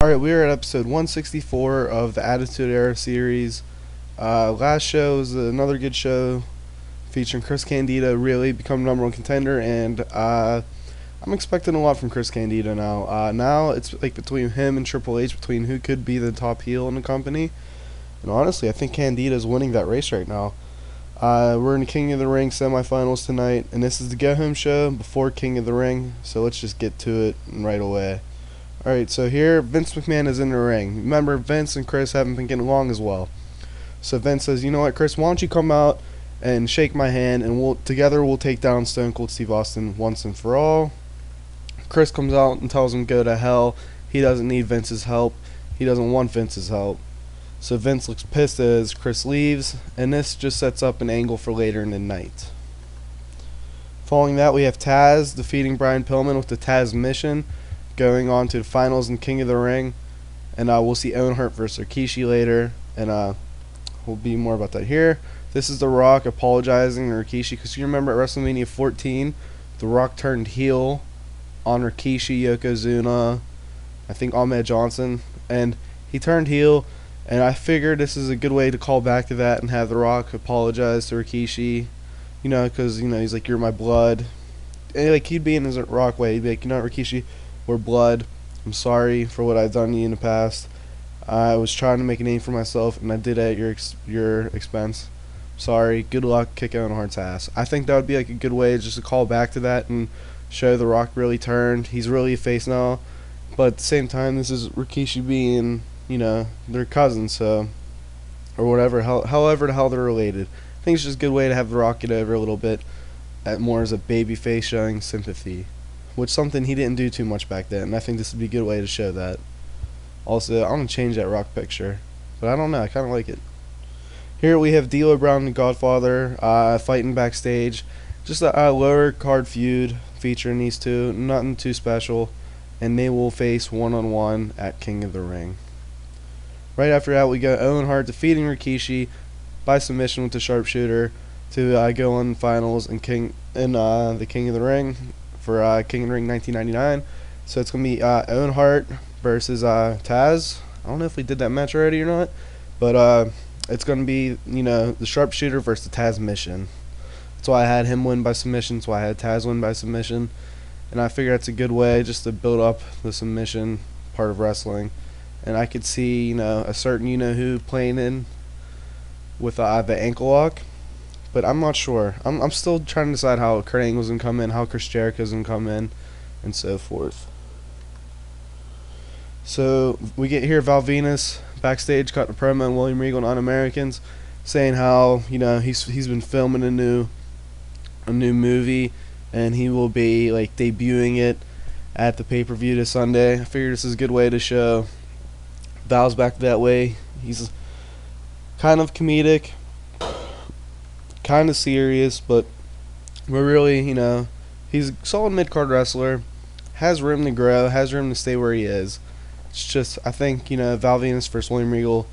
Alright, we are at episode 164 of the Attitude Era series. Last show was another good show featuring Chris Candido really become number one contender, and I'm expecting a lot from Chris Candido now. Now it's like between him and Triple H, between who could be the top heel in the company. And honestly, I think Candido's winning that race right now. We're in the King of the Ring semifinals tonight, and this is the go-home show before King of the Ring, so let's just get to it right away. Alright, so here Vince McMahon is in the ring. Remember, Vince and Chris haven't been getting along as well. So Vince says, you know what, Chris, why don't you come out and shake my hand, and together we'll take down Stone Cold Steve Austin once and for all. Chris comes out and tells him go to hell. He doesn't need Vince's help. He doesn't want Vince's help. So Vince looks pissed as Chris leaves, and this just sets up an angle for later in the night. Following that, we have Taz defeating Brian Pillman with the Taz mission, going on to the finals in King of the Ring, and we'll see Owen Hart versus Rikishi later, and we'll be more about that here. This is The Rock apologizing to Rikishi, because you remember at WrestleMania 14, The Rock turned heel on Rikishi, Yokozuna, I think Ahmed Johnson, and he turned heel, and I figured this is a good way to call back to that and have The Rock apologize to Rikishi, you know, because, you know, he's like, you're my blood, and like, he'd be in his Rock way, he'd be like, you know what, Rikishi, we're blood, I'm sorry for what I've done to you in the past. I was trying to make a name for myself, and I did it at your expense. Sorry, good luck, kick Owen Hart's ass. I think that would be like a good way just to call back to that and show The Rock really turned. He's really a face now, but at the same time, this is Rikishi being, you know, their cousin, so, or whatever, however the hell they're related. I think it's just a good way to have The Rock get over a little bit, at more as a baby face showing sympathy, which is something he didn't do too much back then, and I think this would be a good way to show that. Also, I'm going to change that Rock picture, but I don't know, I kind of like it. Here we have D'Lo Brown and Godfather fighting backstage. Just a lower card feud featuring these two, nothing too special, and they will face one-on-one at King of the Ring. Right after that, we got Owen Hart defeating Rikishi by submission with the sharpshooter to go on finals in the King of the Ring for King of the Ring 1999. So it's going to be Owen Hart versus Taz. I don't know if we did that match already or not, but it's going to be, you know, the sharpshooter versus the Taz mission. That's why I had him win by submission. That's why I had Taz win by submission. And I figure that's a good way just to build up the submission part of wrestling. And I could see, you know, a certain you-know-who playing in with the ankle lock. But I'm not sure. I'm still trying to decide how Kurt Angle's going to come in, how Chris Jericho's going to come in, and so forth. So we get here Val Venus backstage cutting a promo on William Regal and Un-Americans, saying how, you know, he's been filming a new movie, and he will be like debuting it at the pay-per-view this Sunday. I figure this is a good way to show Val's back that way. He's kind of comedic, kind of serious, but we're really, you know, he's a solid mid-card wrestler, has room to grow, has room to stay where he is. It's just, I think, you know, Val Venus versus William Regal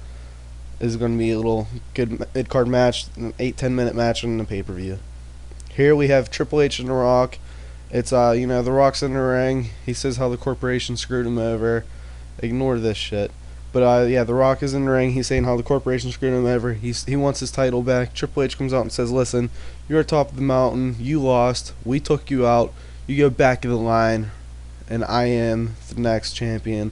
is going to be a little good mid-card match, an 8-10 minute match on the pay-per-view. Here we have Triple H and The Rock. It's, you know, The Rock's in the ring. He says how the corporation screwed him over. Ignore this shit. But, yeah, The Rock is in the ring. He's saying how the corporation screwed him over. He wants his title back. Triple H comes out and says, listen, you're at top of the mountain. You lost. We took you out. You go back of the line, and I am the next champion.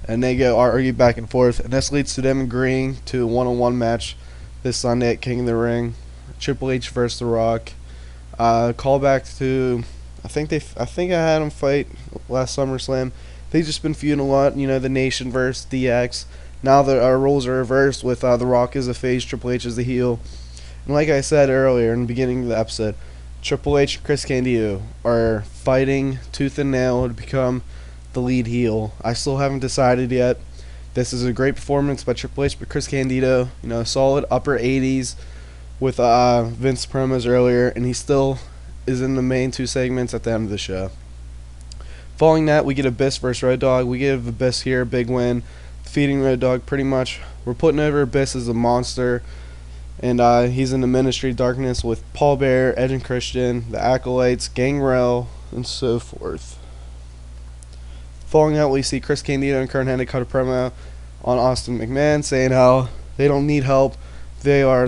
And they go argue back and forth, and this leads to them agreeing to a one-on-one match this Sunday at King of the Ring. Triple H versus The Rock. Call back to, I think I had them fight last SummerSlam. They've just been feuding a lot, you know, the Nation versus DX. Now that our roles are reversed with The Rock as a face, Triple H as the heel. And like I said earlier in the beginning of the episode, Triple H and Chris Candido are fighting tooth and nail to become the lead heel. I still haven't decided yet. This is a great performance by Triple H, but Chris Candido, you know, solid upper 80s with Vince promos earlier, and he still is in the main two segments at the end of the show. Following that, we get Abyss versus Road Dogg. We give Abyss here a big win, defeating Road Dogg pretty much. We're putting over Abyss as a monster, and he's in the Ministry of Darkness with Paul Bearer, Edge and Christian, the Acolytes, Gangrel, and so forth. Following out, we see Chris Candido and Kurt Hennig cut a promo on Austin McMahon saying how they don't need help. They are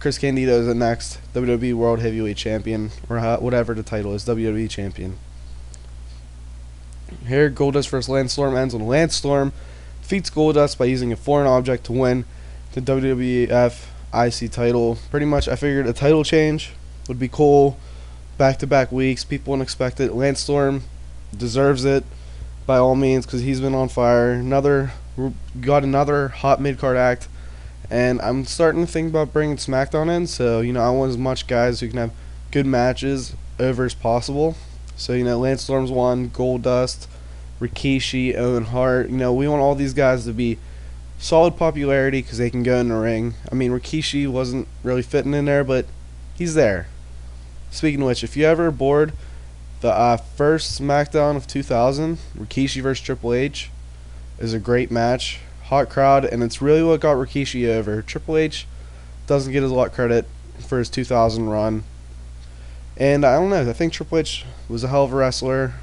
Chris Candido is the next WWE World Heavyweight Champion, or whatever the title is, WWE Champion. Here, Goldust vs. Lance Storm ends when Lance Storm defeats Goldust by using a foreign object to win the WWF IC title. Pretty much, I figured a title change would be cool. Back-to-back weeks, people wouldn't expect it. Lance Storm deserves it by all means because he's been on fire. Got another hot mid-card act, and I'm starting to think about bringing SmackDown in. So I want as much guys who can have good matches over as possible. So Lance Storm's one, Goldust, Rikishi, Owen Hart. We want all these guys to be solid popularity because they can go in the ring. I mean, Rikishi wasn't really fitting in there, but he's there. Speaking of which, if you ever bored the first SmackDown of 2000, Rikishi vs. Triple H is a great match. Hot crowd, and it's really what got Rikishi over. Triple H doesn't get a lot of credit for his 2000 run. And I don't know, I think Triple H was a hell of a wrestler.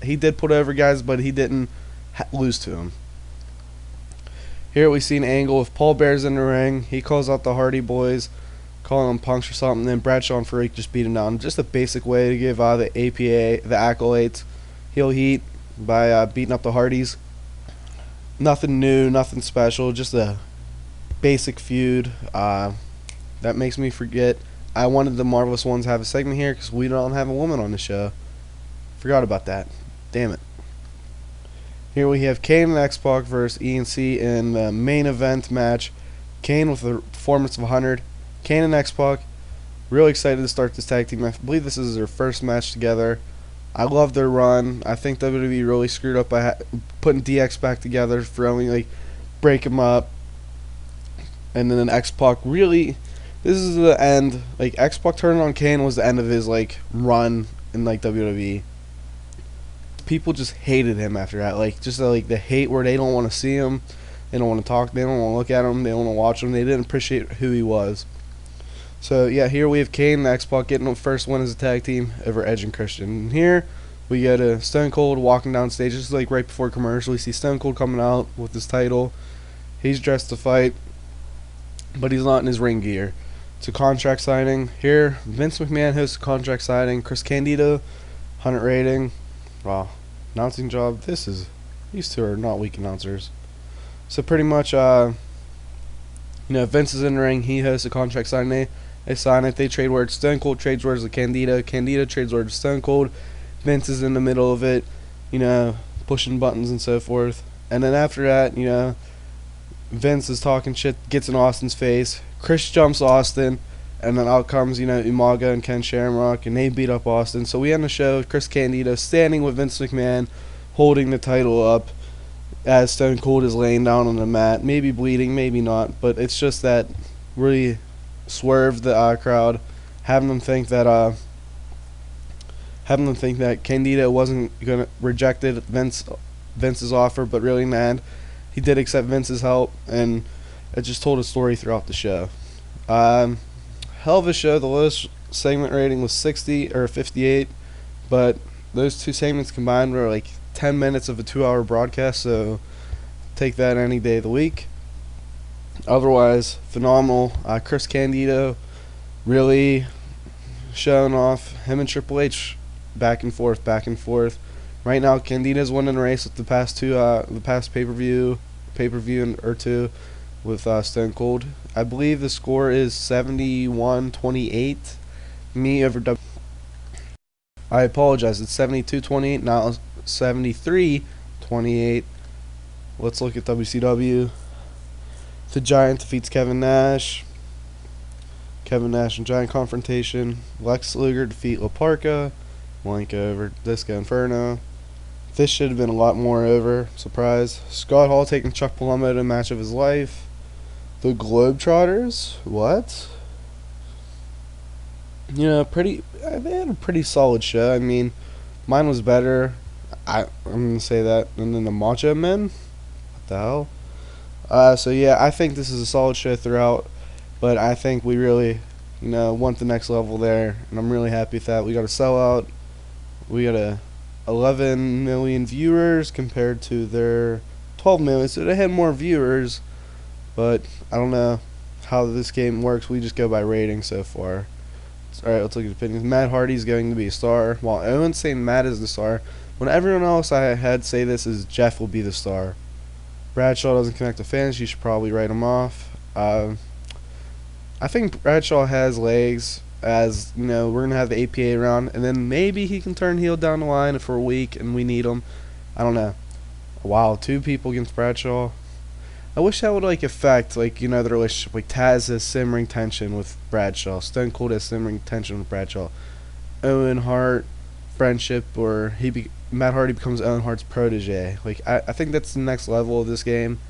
He did put over guys, but he didn't lose to him. Here we see an angle with Paul Bear's in the ring. He calls out the Hardy Boys, calling them punks or something. Then Bradshaw and Farouk just beat him down. Just a basic way to give the APA the accolades. Heel heat by beating up the Hardys. Nothing new, nothing special. Just a basic feud. That makes me forget. I wanted the Marvelous Ones to have a segment here because we don't have a woman on the show. Forgot about that. Damn it. Here we have Kane and X-Pac versus ENC in the main event match. Kane with a performance of 100. Kane and X-Pac, really excited to start this tag team. I believe this is their first match together. I love their run. I think WWE really screwed up by putting DX back together, break him up. And then X-Pac really, this is the end. X-Pac turning on Kane was the end of his run in WWE. People just hated him after that. The hate where they don't want to see him, they don't want to talk, they don't want to look at him, they don't want to watch him. They didn't appreciate who he was. So yeah, here we have Kane and X-Pac getting the first win as a tag team over Edge and Christian. And here we go to Stone Cold walking down stage. Just right before commercial, we see Stone Cold coming out with his title. He's dressed to fight, but he's not in his ring gear. It's a contract signing. Here, Vince McMahon hosts a contract signing. Chris Candido, 100 rating. Wow. Announcing job. These two are not weak announcers. So pretty much, Vince is in the ring. He hosts a contract signing. They sign it. They trade words. Stone Cold trades words to Candido. Candido trades words to Stone Cold. Vince is in the middle of it, pushing buttons and so forth. And then after that, Vince is talking shit, gets in Austin's face. Chris jumps Austin, and then out comes, Umaga and Ken Shamrock, and they beat up Austin. So we end the show with Chris Candido standing with Vince McMahon, holding the title up as Stone Cold is laying down on the mat, maybe bleeding, maybe not, but it's just that really swerved the crowd, having them think that Candido wasn't gonna rejected Vince's offer, but really in the end, he did accept Vince's help, and it just told a story throughout the show. Hell of a show. The lowest segment rating was 60 or 58, but those two segments combined were 10 minutes of a 2-hour broadcast, so take that any day of the week. Otherwise, phenomenal. Chris Candido really showing off. Him and Triple H back and forth. Right now, Candido's winning the race with the past pay-per-view or two with Stone Cold. I believe the score is 71-28. Me over W. I apologize. It's 72-28, not 73-28. Let's look at WCW. The Giant defeats Kevin Nash. Kevin Nash and Giant confrontation. Lex Luger defeat La Parka. Blanca over Disco Inferno. This should have been a lot more over. Surprise. Scott Hall taking Chuck Palumbo to a match of his life. The Globetrotters? What? They had a pretty solid show. I mean, mine was better. I'm going to say that. And then the Macho Men? What the hell? So yeah, I think this is a solid show throughout. But I think we really, want the next level there. And I'm really happy with that. We got a sellout. We got a 11 million viewers compared to their 12 million. So they had more viewers, but I don't know how this game works. We just go by rating so far. Alright, let's look at opinions. Matt Hardy's going to be a star. While Owen's saying Matt is the star, when everyone else I had say this is Jeff will be the star. Bradshaw doesn't connect to fans. You should probably write him off. I think Bradshaw has legs. As you know, we're gonna have the APA around, and then maybe he can turn heel down the line if we're weak and we need him. I don't know. Wow, 2 people against Bradshaw. I wish that would affect the relationship. Like Taz has simmering tension with Bradshaw. Stone Cold has simmering tension with Bradshaw. Owen Hart friendship, or Matt Hardy becomes Owen Hart's protege. I think that's the next level of this game.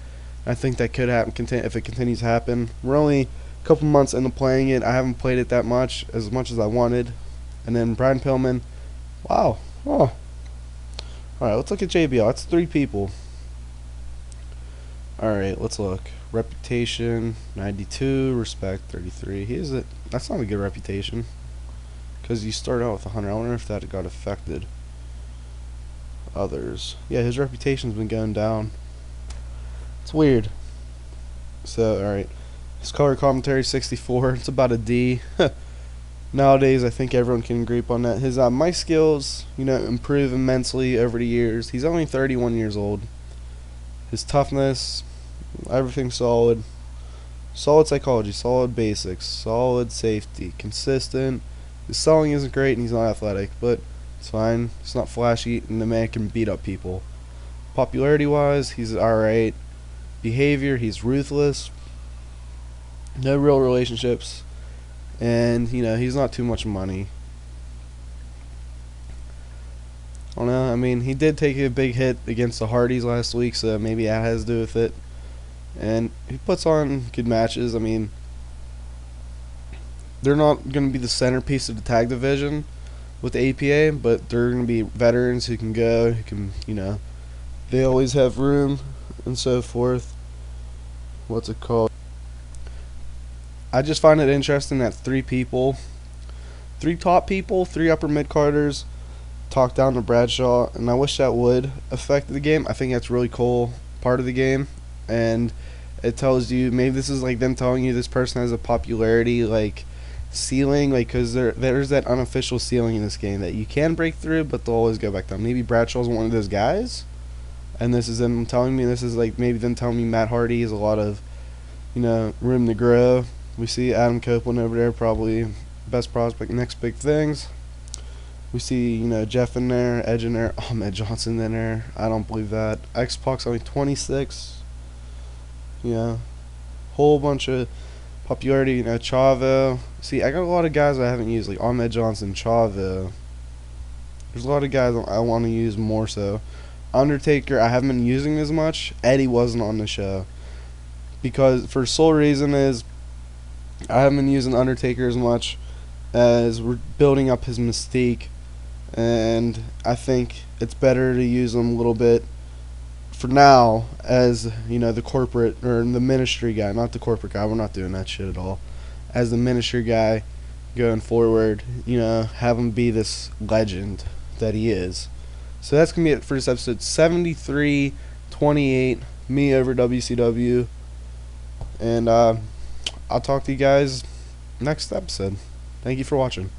I think that could happen if it continues to happen. We're only a couple months into playing it. I haven't played it that much as I wanted. And then Brian Pillman. Wow. Oh. Alright, let's look at JBL. That's 3 people. Alright, let's look. Reputation 92, respect 33. That's not a good reputation. Because you start out with 100. I wonder if that got affected. Others. Yeah, his reputation's been going down. It's weird. So, alright. His color commentary 64. It's about a D. Nowadays, I think everyone can agree upon that. His mic skills, improve immensely over the years. He's only 31 years old. His toughness, everything's solid. Solid psychology, solid basics, solid safety, consistent. His selling isn't great and he's not athletic, but it's fine. It's not flashy and the man can beat up people. Popularity wise, he's alright. Behavior, he's ruthless. No real relationships. And, he's not too much money. I don't know. I mean, he did take a big hit against the Hardys last week, so maybe that has to do with it. And he puts on good matches. I mean, they're not going to be the centerpiece of the tag division with the APA, but they're going to be veterans who can go, they always have room and so forth. What's it called? I just find it interesting that 3 top people, 3 upper mid-carders talk down to Bradshaw, and I wish that would affect the game. I think that's a really cool part of the game, and it tells you, maybe this is them telling you this person has a popularity ceiling, because there's that unofficial ceiling in this game that you can break through, but they'll always go back down. Maybe Bradshaw's one of those guys, and this is them telling me, maybe them telling me Matt Hardy has a lot of room to grow. We see Adam Copeland over there, probably best prospect, next big things. We see, Jeff in there, Edge in there, Ahmed Johnson in there. I don't believe that. X-Pac's only 26. Whole bunch of popularity, Chavo. See, I got a lot of guys I haven't used, like Ahmed Johnson, Chavo. There's a lot of guys I want to use more so. Undertaker, I haven't been using as much. Eddie wasn't on the show. Because, for sole reason is, I haven't been using Undertaker as much as we're building up his mystique, and I think it's better to use him a little bit for now as the corporate or the ministry guy, not the corporate guy. We're not doing that shit at all. As the ministry guy going forward, have him be this legend that he is. So that's gonna be it for this episode 73-28. Me over WCW, and I'll talk to you guys next episode. Thank you for watching.